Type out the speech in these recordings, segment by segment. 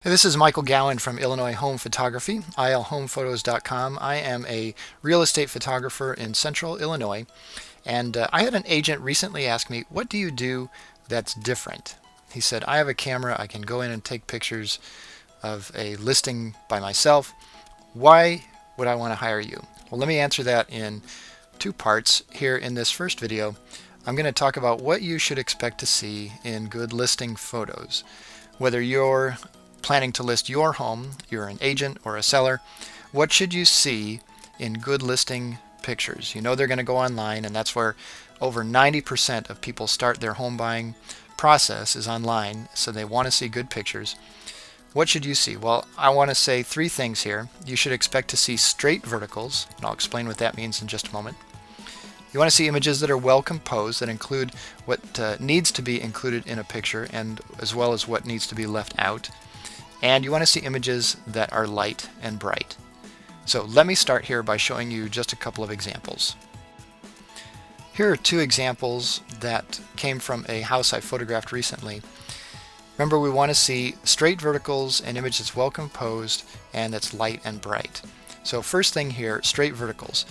Hey, this is Michael Gowin from Illinois Home Photography, ilhomephotos.com. I am a real estate photographer in central Illinois, and I had an agent recently ask me, what do you do that's different? He said, I have a camera, I can go in and take pictures of a listing by myself. Why would I want to hire you? Well, let me answer that in two parts. Here in this first video, I'm going to talk about what you should expect to see in good listing photos. Whether you're planning to list your home, you're an agent or a seller, what should you see in good listing pictures? You know they're going to go online, and that's where over 90% of people start their home buying process is online, so they want to see good pictures. What should you see? Well, I want to say three things here. You should expect to see straight verticals, and I'll explain what that means in just a moment. You want to see images that are well composed, that include what needs to be included in a picture, and as well as what needs to be left out. And you want to see images that are light and bright. So let me start here by showing you just a couple of examples. Here are two examples that came from a house I photographed recently. Remember, we want to see straight verticals, an image that's well composed and that's light and bright. So first thing here, straight verticals.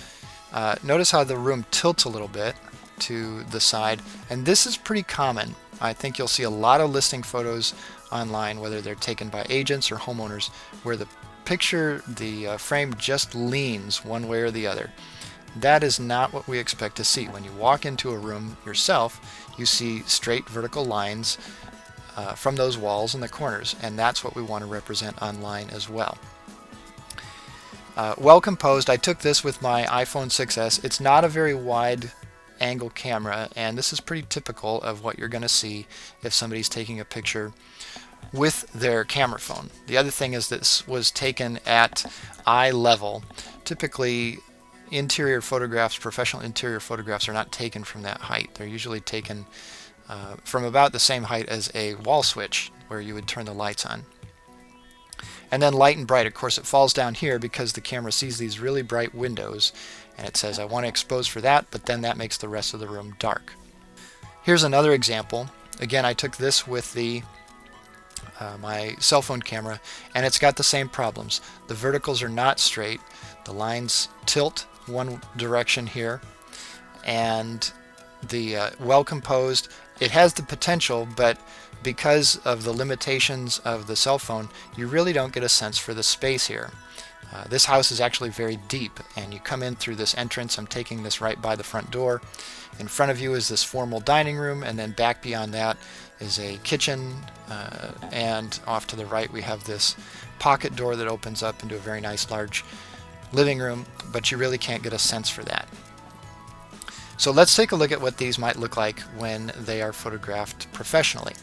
Notice how the room tilts a little bit to the side, and this is pretty common. I think you'll see a lot of listing photos online, whether they're taken by agents or homeowners, where the picture, the frame just leans one way or the other. That is not what we expect to see. When you walk into a room yourself, you see straight vertical lines from those walls and the corners, and that's what we want to represent online as well. Well composed. I took this with my iPhone 6s. It's not a very wide angle camera, and this is pretty typical of what you're going to see if somebody's taking a picture with their camera phone. The other thing is this was taken at eye level. Typically interior photographs, professional interior photographs, are not taken from that height. They're usually taken from about the same height as a wall switch where you would turn the lights on. And then light and bright, of course, it falls down here because the camera sees these really bright windows, and it says I want to expose for that, but then that makes the rest of the room dark. Here's another example. Again, I took this with my cell phone camera, and it's got the same problems. The verticals are not straight. The lines tilt one direction here, and the well composed, it has the potential, but because of the limitations of the cell phone, you really don't get a sense for the space here. This house is actually very deep, and you come in through this entrance. I'm taking this right by the front door. In front of you is this formal dining room, and then back beyond that is a kitchen, and off to the right we have this pocket door that opens up into a very nice large living room, but you really can't get a sense for that. So let's take a look at what these might look like when they are photographed professionally.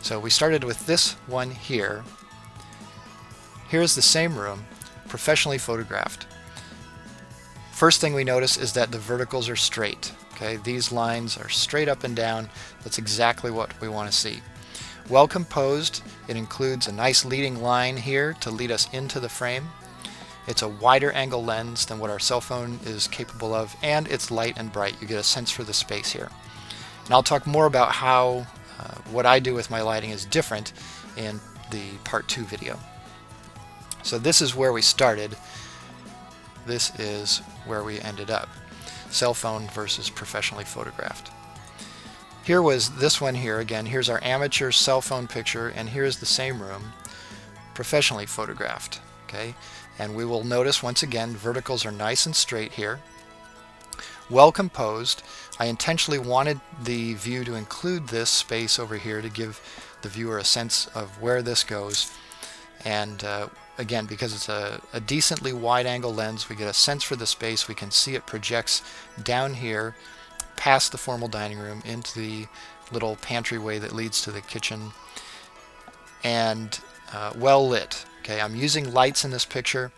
So we started with this one here. Here's the same room, professionally photographed. First thing we notice is that the verticals are straight. Okay, these lines are straight up and down. That's exactly what we want to see. Well composed. It includes a nice leading line here to lead us into the frame. It's a wider angle lens than what our cell phone is capable of, and it's light and bright. You get a sense for the space here. And I'll talk more about how what I do with my lighting is different in the part 2 video. So this is where we started. This is where we ended up. Cell phone versus professionally photographed. Here was this one here. Again, here's our amateur cell phone picture, and here's the same room professionally photographed. Okay, and we will notice once again verticals are nice and straight here. Well composed. I intentionally wanted the view to include this space over here to give the viewer a sense of where this goes. And again, because it's a decently wide angle lens, we get a sense for the space. We can see it projects down here past the formal dining room into the little pantryway that leads to the kitchen, and well lit. Okay, I'm using lights in this picture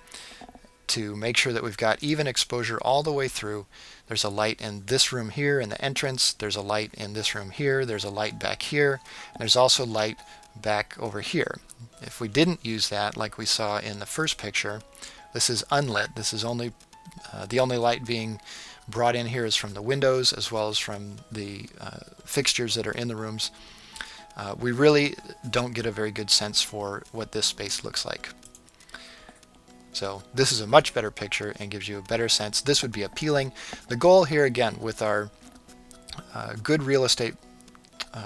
to make sure that we've got even exposure all the way through. There's a light in this room here in the entrance. There's a light in this room here. There's a light back here. And there's also light back over here. If we didn't use that, like we saw in the first picture, this is unlit. This is only the only light being brought in here is from the windows as well as from the fixtures that are in the rooms. we really don't get a very good sense for what this space looks like. So this is a much better picture and gives you a better sense. This would be appealing. The goal here, again, with our good real estate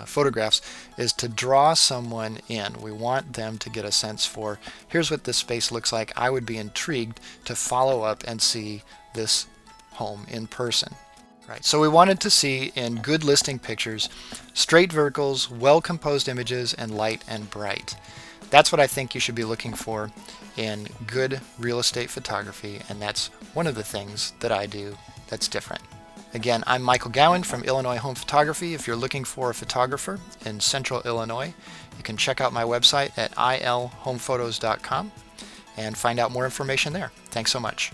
photographs is to draw someone in. We want them to get a sense for, here's what this space looks like. I would be intrigued to follow up and see this home in person. Right. So we wanted to see in good listing pictures straight verticals, well-composed images, and light and bright. That's what I think you should be looking for in good real estate photography, and that's one of the things that I do that's different. Again, I'm Michael Gowin from Illinois Home Photography. If you're looking for a photographer in Central Illinois, you can check out my website at ilhomephotos.com and find out more information there. Thanks so much.